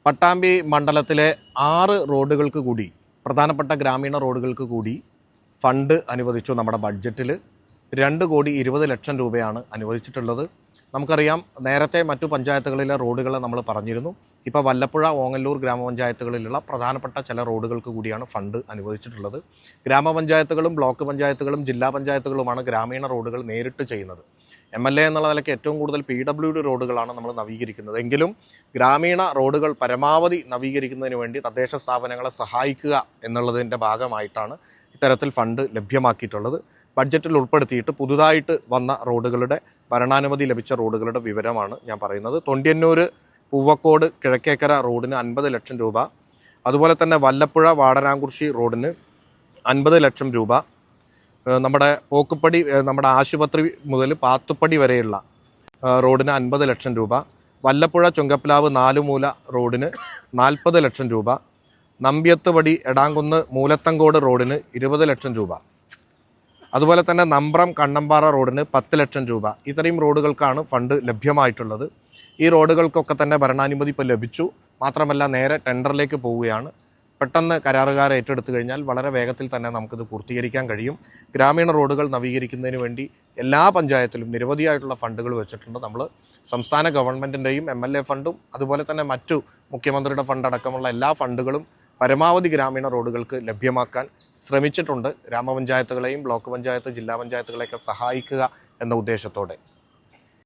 പട്ടാമ്പി മണ്ഡലത്തിലെ 6 റോഡുകൾക്ക് കൂടി പ്രധാനപ്പെട്ട ഗ്രാമീണ റോഡുകൾക്ക് കൂടി ഫണ്ട് അനുവദിച്ചു. നമ്മുടെ ബഡ്ജറ്റിൽ 2,20,00,000 രൂപയാണ് അനുവദിച്ചിട്ടുള്ളത്. നമുക്കറിയാം, നേരത്തെ മറ്റു പഞ്ചായത്തുകളിലെ റോഡുകൾ നമ്മൾ പറഞ്ഞിരുന്നു. ഇപ്പോൾ വല്ലപ്പുഴ, ഓങ്ങല്ലൂർ ഗ്രാമപഞ്ചായത്തുകളിലുള്ള പ്രധാനപ്പെട്ട ചില റോഡുകൾക്ക് കൂടിയാണ് ഫണ്ട് അനുവദിച്ചിട്ടുള്ളത്. ഗ്രാമപഞ്ചായത്തുകളും ബ്ലോക്ക് പഞ്ചായത്തുകളും ജില്ലാ പഞ്ചായത്തുകളുമാണ് ഗ്രാമീണ റോഡുകൾ നേരിട്ട് ചെയ്യുന്നത്. MLA എന്നുള്ള നിലയ്ക്ക് ഏറ്റവും കൂടുതൽ PWD റോഡുകളാണ് നമ്മൾ നവീകരിക്കുന്നത്. എങ്കിലും ഗ്രാമീണ റോഡുകൾ പരമാവധി നവീകരിക്കുന്നതിന് വേണ്ടി തദ്ദേശ സ്ഥാപനങ്ങളെ സഹായിക്കുക എന്നുള്ളതിൻ്റെ ഭാഗമായിട്ടാണ് ഇത്തരത്തിൽ ഫണ്ട് ലഭ്യമാക്കിയിട്ടുള്ളത്. ബഡ്ജറ്റിൽ ഉൾപ്പെടുത്തിയിട്ട് പുതുതായിട്ട് വന്ന റോഡുകളുടെ ഭരണാനുമതി ലഭിച്ച റോഡുകളുടെ വിവരമാണ് ഞാൻ പറയുന്നത്. തൊണ്ടിയന്നൂർ പൂവക്കോട് കിഴക്കേക്കര റോഡിന് 50 ലക്ഷം രൂപ, അതുപോലെ തന്നെ വല്ലപ്പുഴ വാടനാംകുറിശി റോഡിന് 50 ലക്ഷം രൂപ, നമ്മുടെ പോക്കുപ്പടി നമ്മുടെ ആശുപത്രി മുതൽ പാത്തുപ്പടി വരെയുള്ള റോഡിന് 50 ലക്ഷം രൂപ, വല്ലപ്പുഴ ചുങ്കപ്ലാവ് 4 മൂല റോഡിന് 40 ലക്ഷം രൂപ, നമ്പ്യത്തുപടി എടാങ്കുന്ന് മൂലത്തങ്കോട് റോഡിന് 20 ലക്ഷം രൂപ, അതുപോലെ തന്നെ നമ്പ്രം കണ്ണമ്പാറ റോഡിന് 10 ലക്ഷം രൂപ. ഇത്രയും റോഡുകൾക്കാണ് ഫണ്ട് ലഭ്യമായിട്ടുള്ളത്. ഈ റോഡുകൾക്കൊക്കെ തന്നെ ഭരണാനുമതി ഇപ്പോൾ ലഭിച്ചു. മാത്രമല്ല, നേരെ ടെൻഡറിലേക്ക് പോവുകയാണ്. പെട്ടെന്ന് കരാറുകാരെ ഏറ്റെടുത്തു കഴിഞ്ഞാൽ വളരെ വേഗത്തിൽ തന്നെ നമുക്കിത് പൂർത്തീകരിക്കാൻ കഴിയും. ഗ്രാമീണ റോഡുകൾ നവീകരിക്കുന്നതിന് വേണ്ടി എല്ലാ പഞ്ചായത്തിലും നിരവധിയായിട്ടുള്ള ഫണ്ടുകൾ വെച്ചിട്ടുണ്ട്. നമ്മൾ സംസ്ഥാന ഗവൺമെൻറ്റിൻ്റെയും MLA ഫണ്ടും അതുപോലെ തന്നെ മറ്റു മുഖ്യമന്ത്രിയുടെ ഫണ്ട് അടക്കമുള്ള എല്ലാ ഫണ്ടുകളും പരമാവധി ഗ്രാമീണ റോഡുകൾക്ക് ലഭ്യമാക്കാൻ ശ്രമിച്ചിട്ടുണ്ട്. ഗ്രാമപഞ്ചായത്തുകളെയും ബ്ലോക്ക് പഞ്ചായത്ത്, ജില്ലാ പഞ്ചായത്തുകളെയൊക്കെ സഹായിക്കുക എന്ന ഉദ്ദേശത്തോടെ.